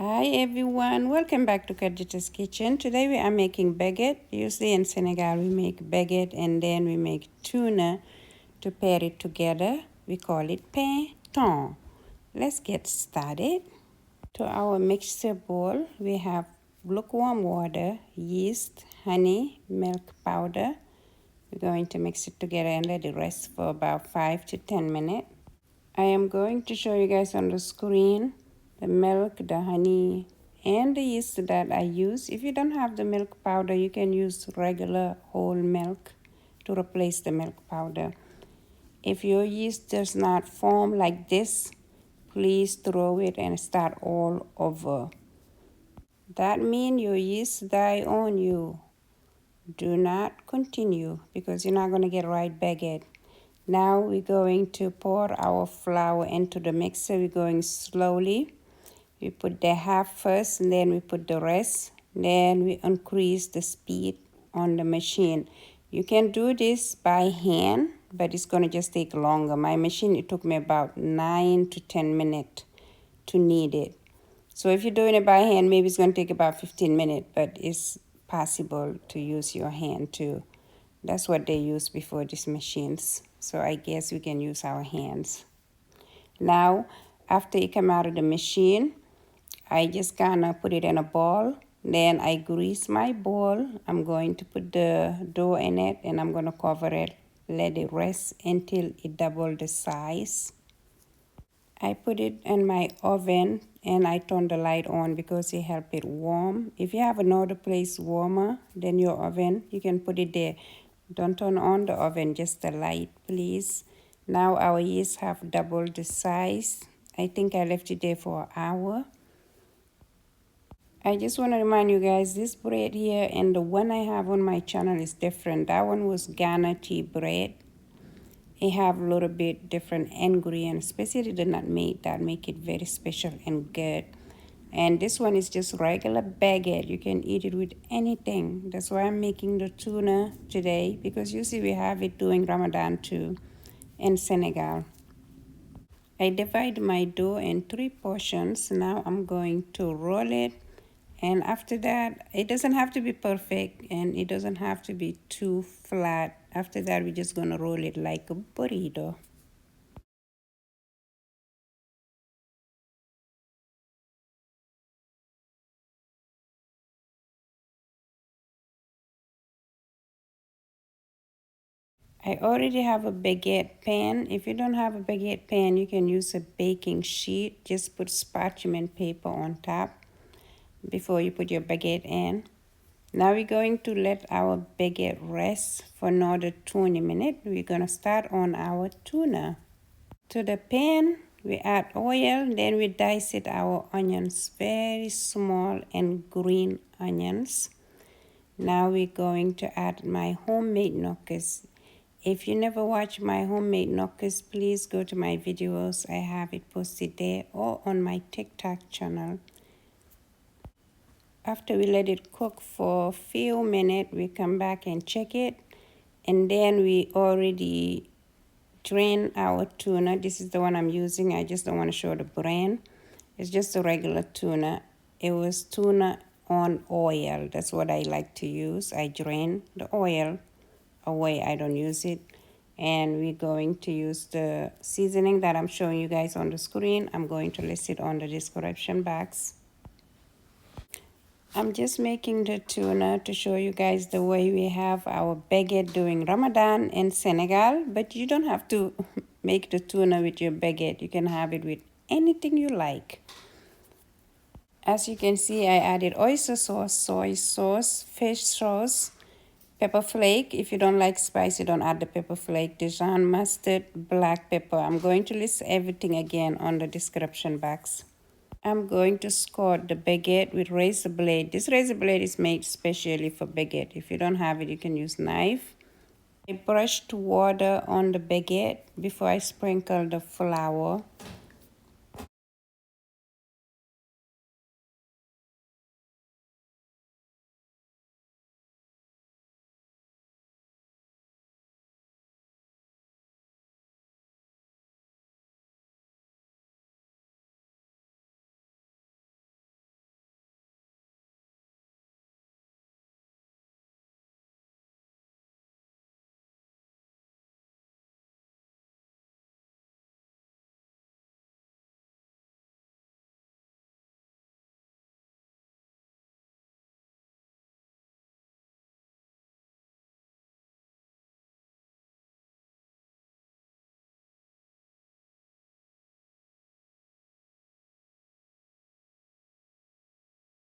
Hi everyone, welcome back to Khardiata's kitchen. Today we are making baguette. Usually in Senegal we make baguette and then we make tuna to pair it together. We call it pain thon. Let's get started. To our mixture bowl we have lukewarm water, yeast, honey, milk powder. We're going to mix it together and let it rest for about 5 to 10 minutes. I am going to show you guys on the screen the milk, the honey, and the yeast that I use. If you don't have the milk powder, you can use regular whole milk to replace the milk powder. If your yeast does not form like this, please throw it and start all over. That means your yeast die on you. Do not continue because you're not going to get right baguette. Now we're going to pour our flour into the mixer. We're going slowly. We put the half first and then we put the rest. Then we increase the speed on the machine. You can do this by hand, but it's going to just take longer. My machine, it took me about 9 to 10 minutes to knead it. So if you're doing it by hand, maybe it's going to take about 15 minutes, but it's possible to use your hand too. That's what they used before these machines. So I guess we can use our hands. Now, after it come out of the machine, I just gonna put it in a bowl. Then I grease my bowl. I'm going to put the dough in it and I'm gonna cover it. Let it rest until it double the size. I put it in my oven and I turn the light on because it helps it warm. If you have another place warmer than your oven, you can put it there. Don't turn on the oven, just the light, please. Now our yeast have doubled the size. I think I left it there for an hour. I just want to remind you guys, this bread here and the one I have on my channel is different. That one was Ghana tea bread. It have a little bit different ingredients, especially the nutmeg that make it very special and good. And this one is just regular baguette. You can eat it with anything. That's why I'm making the tuna today, because you see we have it during Ramadan too in Senegal. I divide my dough in 3 portions. Now I'm going to roll it. And after that, it doesn't have to be perfect and it doesn't have to be too flat. After that, we're just going to roll it like a burrito. I already have a baguette pan. If you don't have a baguette pan, you can use a baking sheet. Just put parchment paper on top before you put your baguette in. Now we're going to let our baguette rest for another 20 minutes. We're going to start on our tuna. To the pan, we add oil, then we dice it our onions, very small and green onions. Now we're going to add my homemade nokoss. If you never watch my homemade nokoss, please go to my videos. I have it posted there or on my TikTok channel. After we let it cook for a few minutes, we come back and check it. And then we already drain our tuna. This is the one I'm using. I just don't want to show the brand. It's just a regular tuna. It was tuna on oil. That's what I like to use. I drain the oil away. I don't use it. And we're going to use the seasoning that I'm showing you guys on the screen. I'm going to list it on the description box. I'm just making the tuna to show you guys the way we have our baguette during Ramadan in Senegal. But you don't have to make the tuna with your baguette. You can have it with anything you like. As you can see, I added oyster sauce, soy sauce, fish sauce, pepper flake. If you don't like spicy, don't add the pepper flake. Dijon mustard, black pepper. I'm going to list everything again on the description box. I'm going to score the baguette with razor blade. This razor blade is made specially for baguette. If you don't have it, you can use knife. I brushed water on the baguette before I sprinkle the flour.